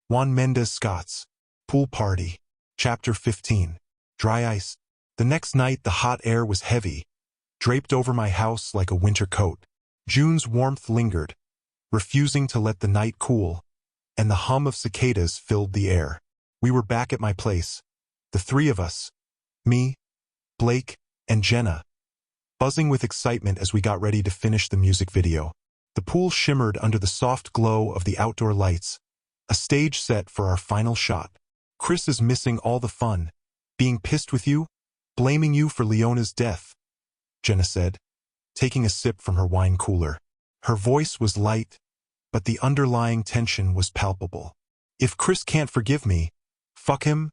Juan Mendez Scott's Pool Party. Chapter 15. Dry Ice. The next night the hot air was heavy, draped over my house like a winter coat. June's warmth lingered, refusing to let the night cool, and the hum of cicadas filled the air. We were back at my place, the three of us, me, Blake, and Jenna, buzzing with excitement as we got ready to finish the music video. The pool shimmered under the soft glow of the outdoor lights, a stage set for our final shot. Chris is missing all the fun, being pissed with you, blaming you for Leona's death, Jenna said, taking a sip from her wine cooler. Her voice was light, but the underlying tension was palpable. If Chris can't forgive me, fuck him,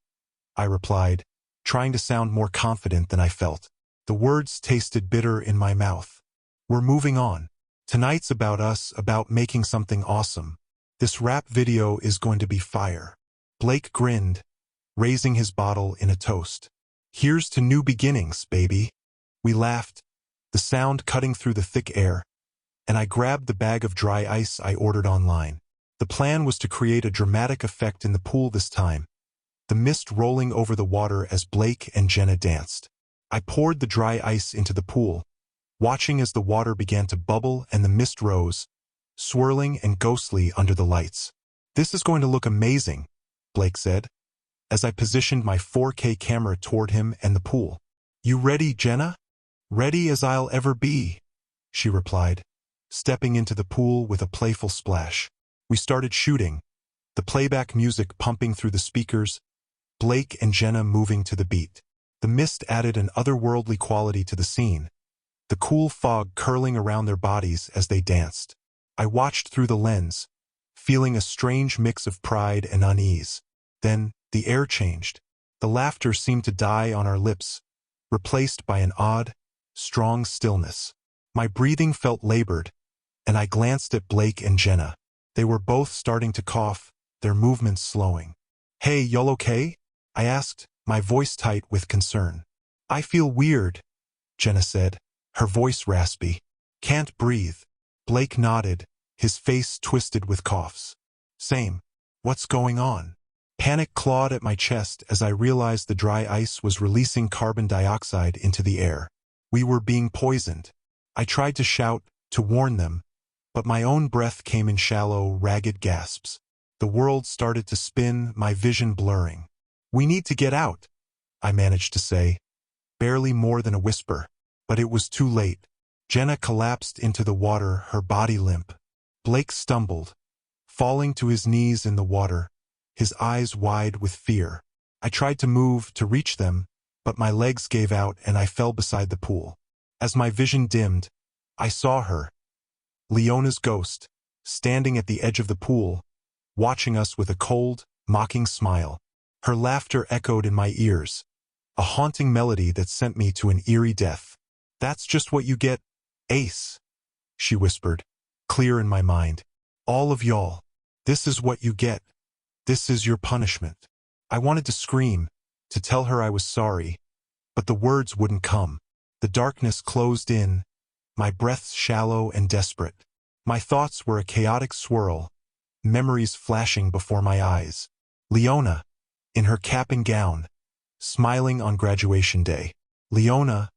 I replied, trying to sound more confident than I felt. The words tasted bitter in my mouth. We're moving on. Tonight's about us, about making something awesome. This rap video is going to be fire. Blake grinned, raising his bottle in a toast. Here's to new beginnings, baby. We laughed, the sound cutting through the thick air, and I grabbed the bag of dry ice I ordered online. The plan was to create a dramatic effect in the pool this time, the mist rolling over the water as Blake and Jenna danced. I poured the dry ice into the pool, watching as the water began to bubble and the mist rose, swirling and ghostly under the lights. This is going to look amazing, Blake said, as I positioned my 4K camera toward him and the pool. You ready, Jenna? Ready as I'll ever be, she replied, stepping into the pool with a playful splash. We started shooting, the playback music pumping through the speakers, Blake and Jenna moving to the beat. The mist added an otherworldly quality to the scene, the cool fog curling around their bodies as they danced. I watched through the lens, feeling a strange mix of pride and unease. Then, the air changed. The laughter seemed to die on our lips, replaced by an odd, strong stillness. My breathing felt labored, and I glanced at Blake and Jenna. They were both starting to cough, their movements slowing. Hey, y'all okay? I asked, my voice tight with concern. I feel weird, Jenna said, her voice raspy. Can't breathe. Blake nodded, his face twisted with coughs. Same. What's going on? Panic clawed at my chest as I realized the dry ice was releasing carbon dioxide into the air. We were being poisoned. I tried to shout, to warn them, but my own breath came in shallow, ragged gasps. The world started to spin, my vision blurring. We need to get out, I managed to say, barely more than a whisper, but it was too late. Jenna collapsed into the water, her body limp. Blake stumbled, falling to his knees in the water, his eyes wide with fear. I tried to move, to reach them, but my legs gave out and I fell beside the pool. As my vision dimmed, I saw her, Leona's ghost, standing at the edge of the pool, watching us with a cold, mocking smile. Her laughter echoed in my ears, a haunting melody that sent me to an eerie death. That's just what you get, Ace, she whispered, clear in my mind. All of y'all, this is what you get. This is your punishment. I wanted to scream, to tell her I was sorry, but the words wouldn't come. The darkness closed in, my breaths shallow and desperate. My thoughts were a chaotic swirl, memories flashing before my eyes. Leona, in her cap and gown, smiling on graduation day. Leona,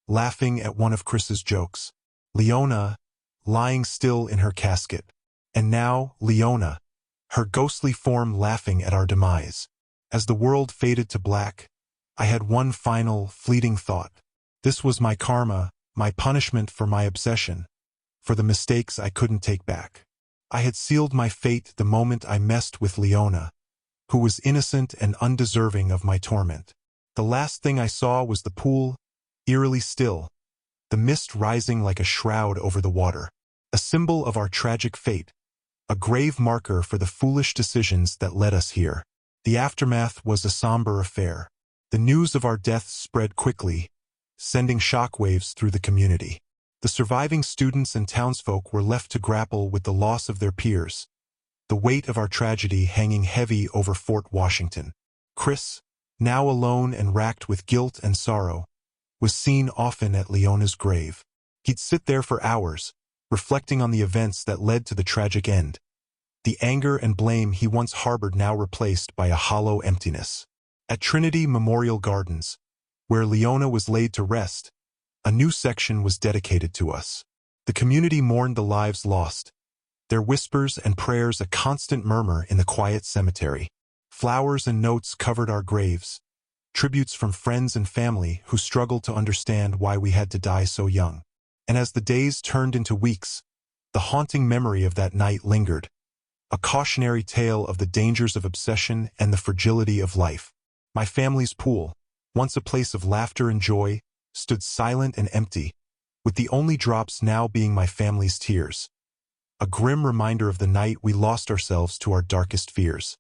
laughing at one of Chris's jokes. Leona, lying still in her casket. And now, Leona, her ghostly form laughing at our demise. As the world faded to black, I had one final, fleeting thought. This was my karma, my punishment for my obsession, for the mistakes I couldn't take back. I had sealed my fate the moment I messed with Leona, who was innocent and undeserving of my torment. The last thing I saw was the pool, eerily still, the mist rising like a shroud over the water, a symbol of our tragic fate, a grave marker for the foolish decisions that led us here. The aftermath was a somber affair. The news of our deaths spread quickly, sending shockwaves through the community. The surviving students and townsfolk were left to grapple with the loss of their peers, the weight of our tragedy hanging heavy over Fort Washington. Chris, now alone and racked with guilt and sorrow, was seen often at Leona's grave. He'd sit there for hours, reflecting on the events that led to the tragic end. the anger and blame he once harbored now replaced by a hollow emptiness. At Trinity Memorial Gardens, where Leona was laid to rest, a new section was dedicated to us. The community mourned the lives lost, their whispers and prayers a constant murmur in the quiet cemetery. Flowers and notes covered our graves, tributes from friends and family who struggled to understand why we had to die so young. And as the days turned into weeks, the haunting memory of that night lingered, a cautionary tale of the dangers of obsession and the fragility of life. My family's pool, once a place of laughter and joy, stood silent and empty, with the only drops now being my family's tears. A grim reminder of the night we lost ourselves to our darkest fears.